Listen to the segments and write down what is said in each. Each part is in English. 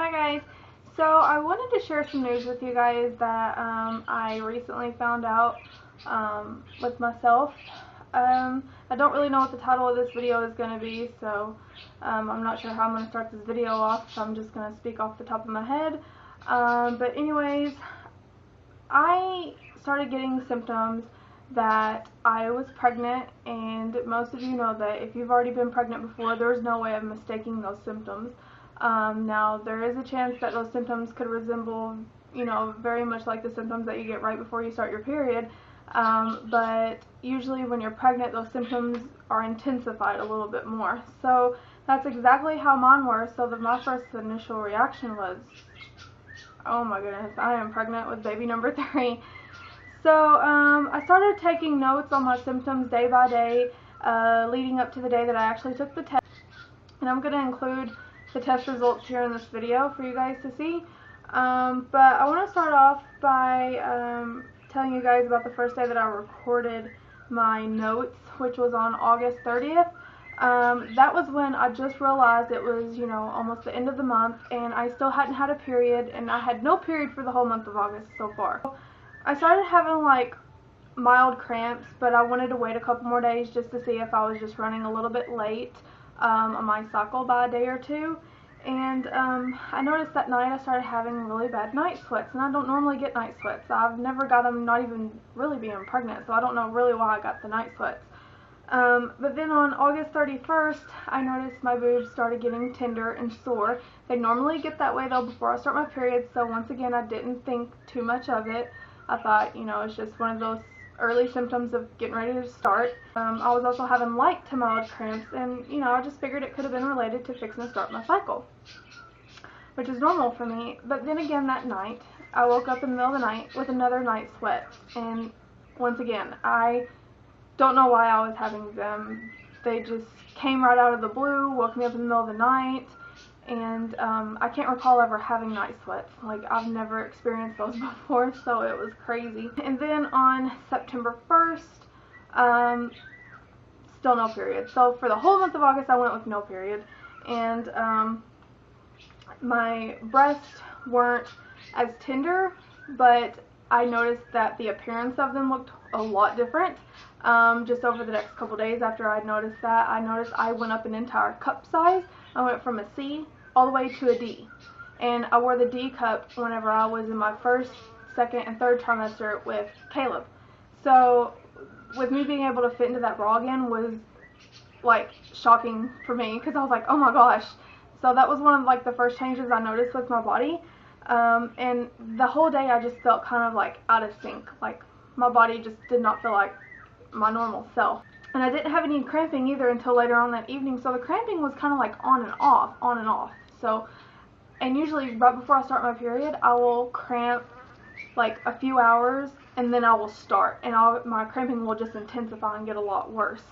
Hi guys. So I wanted to share some news with you guys that I recently found out with myself. I don't really know what the title of this video is going to be, so I'm not sure how I'm going to start this video off, so I'm just going to speak off the top of my head. But anyways, I started getting symptoms that I was pregnant, and most of you know that if you've already been pregnant before, there's no way of mistaking those symptoms. Now, there is a chance that those symptoms could resemble, very much like the symptoms that you get right before you start your period, but usually when you're pregnant, those symptoms are intensified a little bit more. So that's exactly how mine were. So my first initial reaction was, oh my goodness, I am pregnant with baby number 3. So I started taking notes on my symptoms day by day, leading up to the day that I actually took the test. And I'm going to include the test results here in this video for you guys to see. But I want to start off by telling you guys about the first day that I recorded my notes, which was on August 30th. That was when I just realized it was, almost the end of the month, and I still hadn't had a period, and I had no period for the whole month of August so far. I started having like mild cramps, but I wanted to wait a couple more days just to see if I was just running a little bit late on my cycle by a day or two. And I noticed that night I started having really bad night sweats, and I don't normally get night sweats. I've never got them, not even really being pregnant, so I don't know really why I got the night sweats. But then on August 31st, I noticed my boobs started getting tender and sore. They normally get that way though before I start my period, so once again I didn't think too much of it. I thought, it's just one of those early symptoms of getting ready to start. I was also having light to mild cramps, and I just figured it could have been related to fixing to start my cycle, which is normal for me. But then again that night, I woke up in the middle of the night with another night sweat, and once again, I don't know why I was having them. They just came right out of the blue, woke me up in the middle of the night, and I can't recall ever having night sweats. Like, I've never experienced those before, so it was crazy. And then on September 1st, still no period. So for the whole month of August, I went with no period. And my breasts weren't as tender, but I noticed that the appearance of them looked a lot different. Just over the next couple days after I noticed that, I went up an entire cup size. I went from a C all the way to a D. And I wore the D cup whenever I was in my first, second, and third trimester with Caleb. So with me being able to fit into that bra again was like shocking for me, because I was like, oh my gosh. So that was one of like the first changes I noticed with my body. And the whole day I just felt kind of like out of sync. Like my body just did not feel like my normal self. And I didn't have any cramping either until later on that evening, so the cramping was kind of like on and off. So, and usually right before I start my period, I will cramp like a few hours, and then I will start, and my cramping will just intensify and get a lot worse.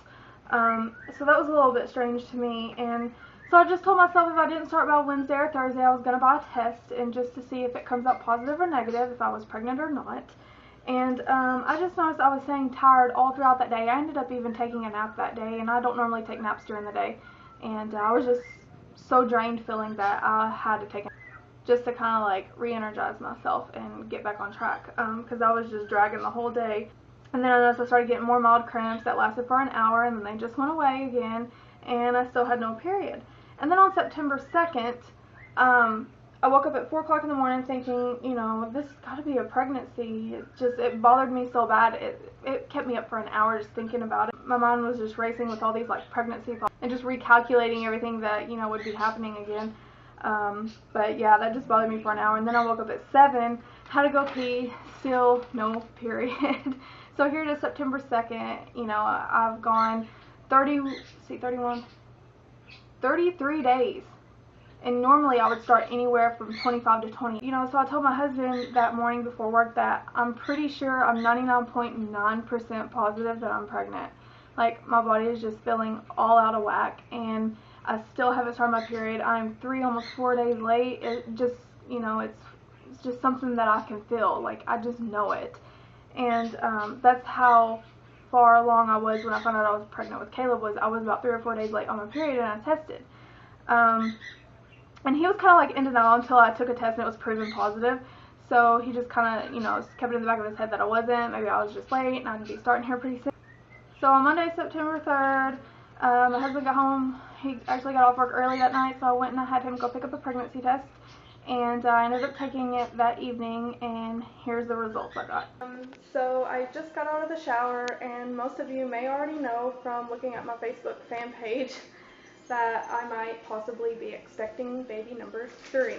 So that was a little bit strange to me, and so I just told myself if I didn't start by Wednesday or Thursday, I was going to buy a test, and just to see if it comes out positive or negative, if I was pregnant or not. And I just noticed I was staying tired all throughout that day. I ended up even taking a nap that day, and I don't normally take naps during the day. And I was just so drained, feeling that I had to take a nap just to kind of like re-energize myself and get back on track, because I was just dragging the whole day. And then I noticed I started getting more mild cramps that lasted for an hour, and then they just went away again, and I still had no period. And then on September 2nd, I woke up at 4 o'clock in the morning thinking, this has got to be a pregnancy. It bothered me so bad. It kept me up for an hour just thinking about it. My mind was just racing with all these like pregnancy thoughts and just recalculating everything that, would be happening again. But yeah, that just bothered me for an hour. And then I woke up at 7, had to go pee, still no period. So here it is, September 2nd. I've gone 33 days. And normally I would start anywhere from 25 to 20. So I told my husband that morning before work that I'm pretty sure, I'm 99.9% positive that I'm pregnant. Like, my body is just feeling all out of whack, and I still haven't started my period. I'm almost 4 days late. It just, it's just something that I can feel. Like, I just know it. And that's how far along I was when I found out I was pregnant with Caleb. I was about 3 or 4 days late on my period, and I tested. And he was kind of like in denial until I took a test and it was proven positive. So he just kind of, you know, kept it in the back of his head that I wasn't. Maybe I was just late and I'd be starting here pretty soon. So on Monday, September 3rd, my husband got home. He actually got off work early that night, so I went and I had him go pick up a pregnancy test. And I ended up taking it that evening, and here's the results I got. So I just got out of the shower, and most of you may already know from looking at my Facebook fan page that I might possibly be expecting baby number 3.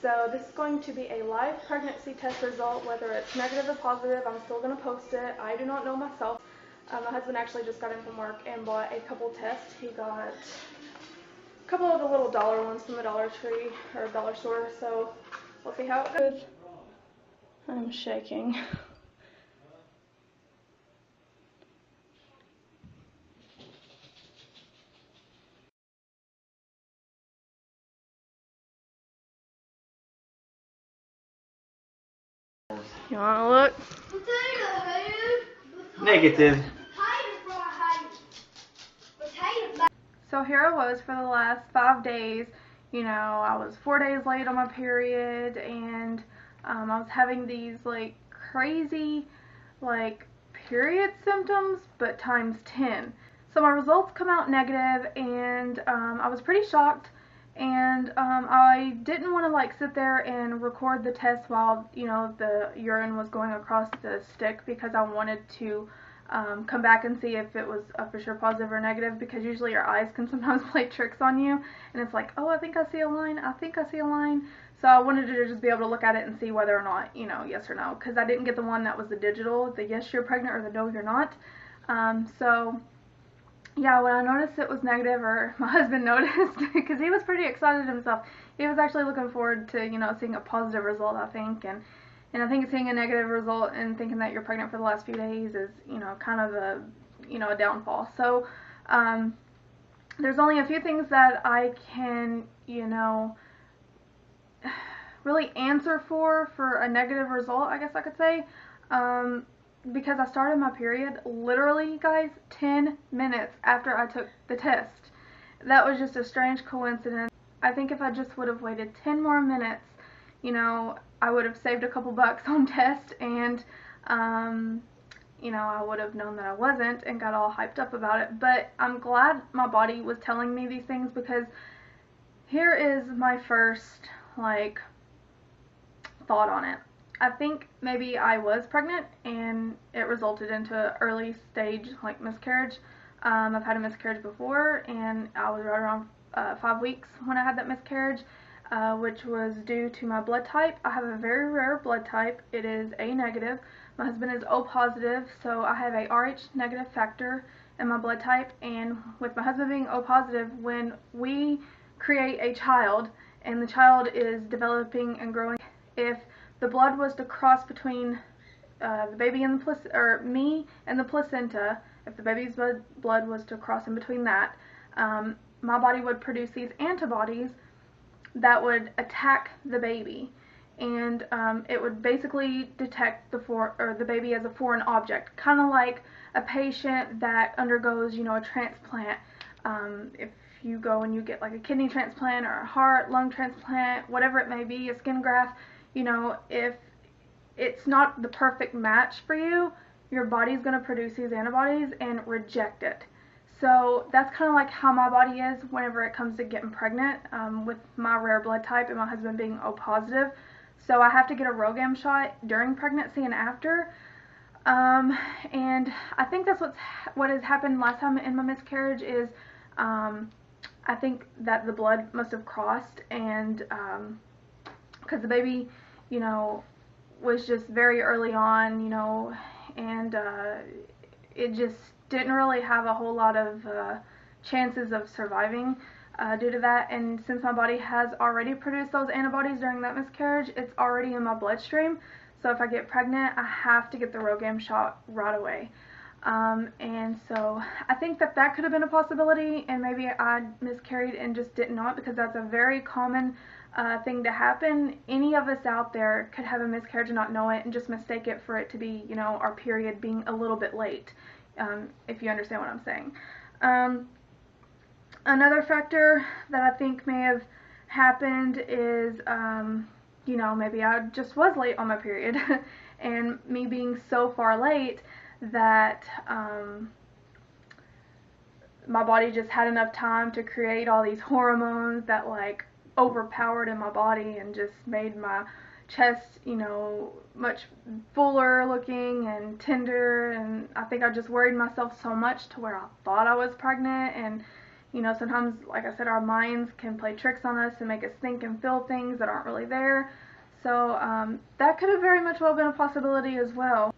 So this is going to be a live pregnancy test result. Whether it's negative or positive, I'm still going to post it. I do not know myself. My husband actually just got in from work and bought a couple tests. He got a couple of the little dollar ones from the Dollar Tree or dollar store, so we'll see how it goes. I'm shaking. You wanna look? Negative. So here I was for the last 5 days. You know, I was 4 days late on my period, and I was having these like crazy like period symptoms, but times 10. So my results come out negative, and I was pretty shocked. And I didn't want to like sit there and record the test while, you know, the urine was going across the stick, because I wanted to come back and see if it was for sure positive or negative, because usually your eyes can sometimes play tricks on you, and it's like, oh, I think I see a line, I think I see a line. So I wanted to just be able to look at it and see whether or not, you know, yes or no, because I didn't get the one that was the digital, the yes you're pregnant or the no you're not. So yeah, when I noticed it was negative, or my husband noticed, because he was pretty excited himself. He was actually looking forward to, you know, seeing a positive result, I think, and I think seeing a negative result and thinking that you're pregnant for the last few days is, you know, kind of a, you know, a downfall. So there's only a few things that I can, you know, really answer for a negative result, I guess I could say. Because I started my period literally, guys, 10 minutes after I took the test. That was just a strange coincidence. I think if I just would have waited 10 more minutes, you know, I would have saved a couple bucks on test, and you know, I would have known that I wasn't and got all hyped up about it. But I'm glad my body was telling me these things, because here is my first like thought on it. I think maybe I was pregnant and it resulted into early stage like miscarriage. I've had a miscarriage before, and I was right around 5 weeks when I had that miscarriage, which was due to my blood type. I have a very rare blood type. It is A negative. My husband is O positive, so I have a Rh negative factor in my blood type. And with my husband being O positive, when we create a child and the child is developing and growing, if the blood was to cross between the baby and the or me and the placenta, if the baby's blood was to cross in between that, my body would produce these antibodies that would attack the baby, and it would basically detect the baby as a foreign object, kind of like a patient that undergoes, you know, a transplant. If you go and you get like a kidney transplant or a heart, lung transplant, whatever it may be, a skin graft, you know, if it's not the perfect match for you, your body's going to produce these antibodies and reject it. So that's kind of like how my body is whenever it comes to getting pregnant, with my rare blood type and my husband being O positive. So I have to get a RhoGAM shot during pregnancy and after. And I think that's what has happened last time in my miscarriage is I think that the blood must have crossed, and because the baby, you know, was just very early on, you know, and it just didn't really have a whole lot of chances of surviving due to that. And since my body has already produced those antibodies during that miscarriage, it's already in my bloodstream. So if I get pregnant, I have to get the RhoGAM shot right away. And so I think that could have been a possibility, and maybe I miscarried and just didn't know it, because that's a very common thing to happen. Any of us out there could have a miscarriage and not know it, and just mistake it for it to be, you know, our period being a little bit late, if you understand what I'm saying. Another factor that I think may have happened is, you know, maybe I just was late on my period, and me being so far late that my body just had enough time to create all these hormones that like overpowered in my body and just made my chest, you know, much fuller looking and tender. And I think I just worried myself so much to where I thought I was pregnant. And you know, sometimes, like I said, our minds can play tricks on us and make us think and feel things that aren't really there. So that could have very much well been a possibility as well.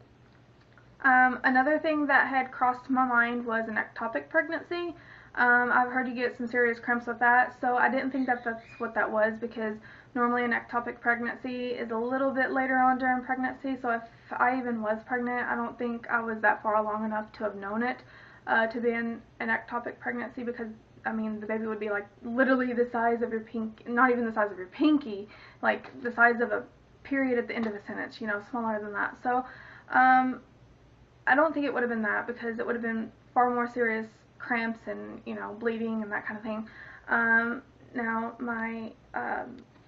Another thing that had crossed my mind was an ectopic pregnancy. I've heard you get some serious cramps with that, so I didn't think that that's what that was, because normally an ectopic pregnancy is a little bit later on during pregnancy. So if I even was pregnant, I don't think I was that far along enough to have known it to be in an ectopic pregnancy, because I mean, the baby would be like literally the size of your not even the size of your pinky, like the size of a period at the end of a sentence, you know, smaller than that. So I don't think it would have been that, because it would have been far more serious cramps and, you know, bleeding and that kind of thing. Now, my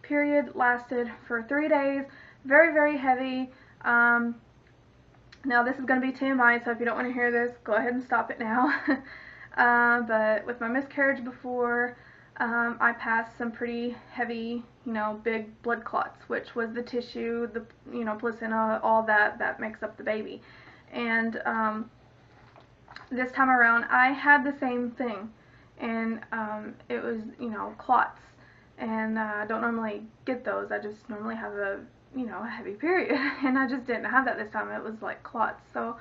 period lasted for 3 days, very, very heavy. Now, this is going to be TMI, so if you don't want to hear this, go ahead and stop it now. But with my miscarriage before, I passed some pretty heavy, you know, big blood clots, which was the tissue, the, you know, placenta, all that makes up the baby. And this time around, I had the same thing, and it was, you know, clots. And I don't normally get those. I just normally have a, you know, a heavy period, and I just didn't have that this time. It was like clots. So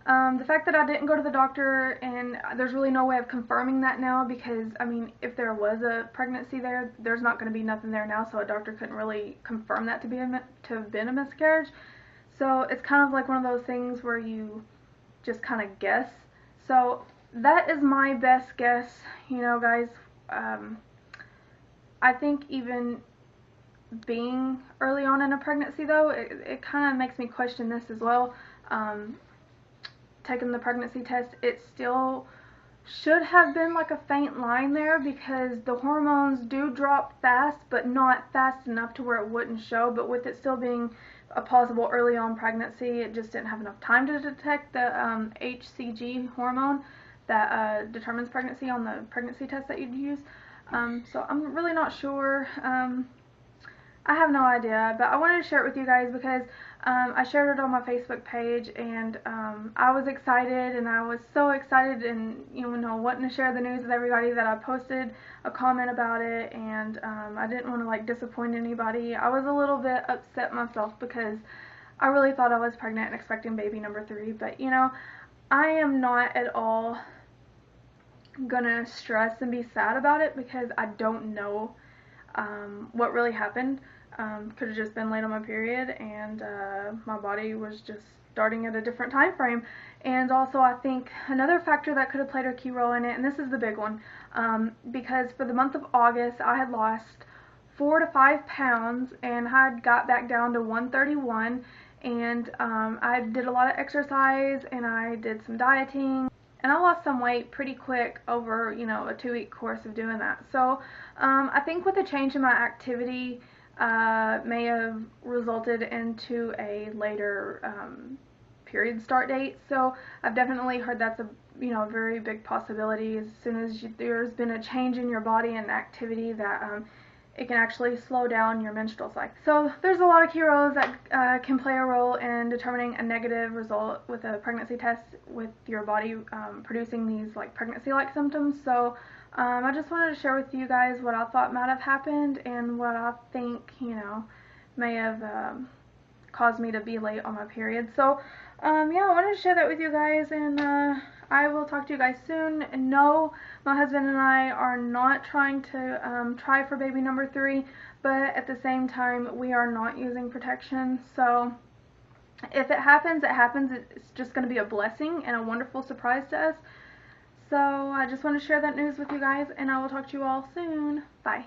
the fact that I didn't go to the doctor, and there's really no way of confirming that now, because I mean, if there was a pregnancy there, there's not going to be nothing there now, so a doctor couldn't really confirm that to have been a miscarriage. So it's kind of like one of those things where you just kind of guess. So that is my best guess, you know, guys. I think even being early on in a pregnancy, though, it kind of makes me question this as well. Taking the pregnancy test, it still should have been like a faint line there, because the hormones do drop fast, but not fast enough to where it wouldn't show. But with it still being a possible early on pregnancy, it just didn't have enough time to detect the HCG hormone that determines pregnancy on the pregnancy test that you'd use. So I'm really not sure. I have no idea, but I wanted to share it with you guys because I shared it on my Facebook page, and I was excited, and I was so excited, and you know, wanting to share the news with everybody, that I posted a comment about it. And I didn't want to like disappoint anybody. I was a little bit upset myself, because I really thought I was pregnant and expecting baby number 3, but you know, I am not at all gonna stress and be sad about it, because I don't know what really happened. Could have just been late on my period, and my body was just starting at a different time frame. And also, I think another factor that could have played a key role in it, and this is the big one, because for the month of August, I had lost 4 to 5 pounds, and had got back down to 131, and I did a lot of exercise, and I did some dieting, and I lost some weight pretty quick over, you know, a 2-week course of doing that. So I think with the change in my activity, may have resulted into a later period start date. So I've definitely heard that's a, you know, very big possibility. As soon as there's been a change in your body and activity, that it can actually slow down your menstrual cycle. So there's a lot of key roles that can play a role in determining a negative result with a pregnancy test, with your body producing these like pregnancy-like symptoms. So I just wanted to share with you guys what I thought might have happened, and what I think, you know, may have caused me to be late on my period. So yeah, I wanted to share that with you guys, and I will talk to you guys soon. And no, my husband and I are not trying to try for baby number 3, but at the same time, we are not using protection. So if it happens, it happens. It's just going to be a blessing and a wonderful surprise to us. So I just want to share that news with you guys, and I will talk to you all soon. Bye.